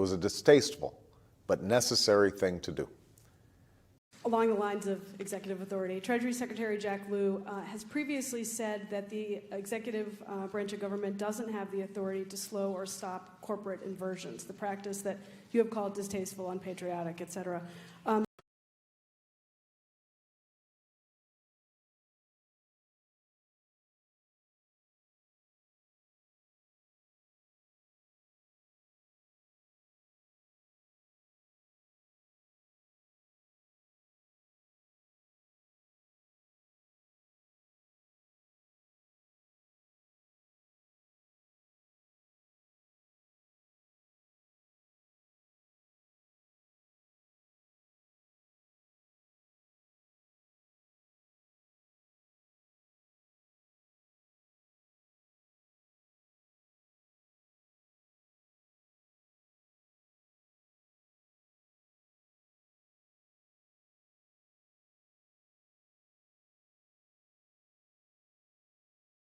was a distasteful but necessary thing to do. Along the lines of executive authority, Treasury Secretary Jack Lew has previously said that the executive branch of government doesn't have the authority to slow or stop corporate inversions, the practice that you have called distasteful, unpatriotic, et cetera.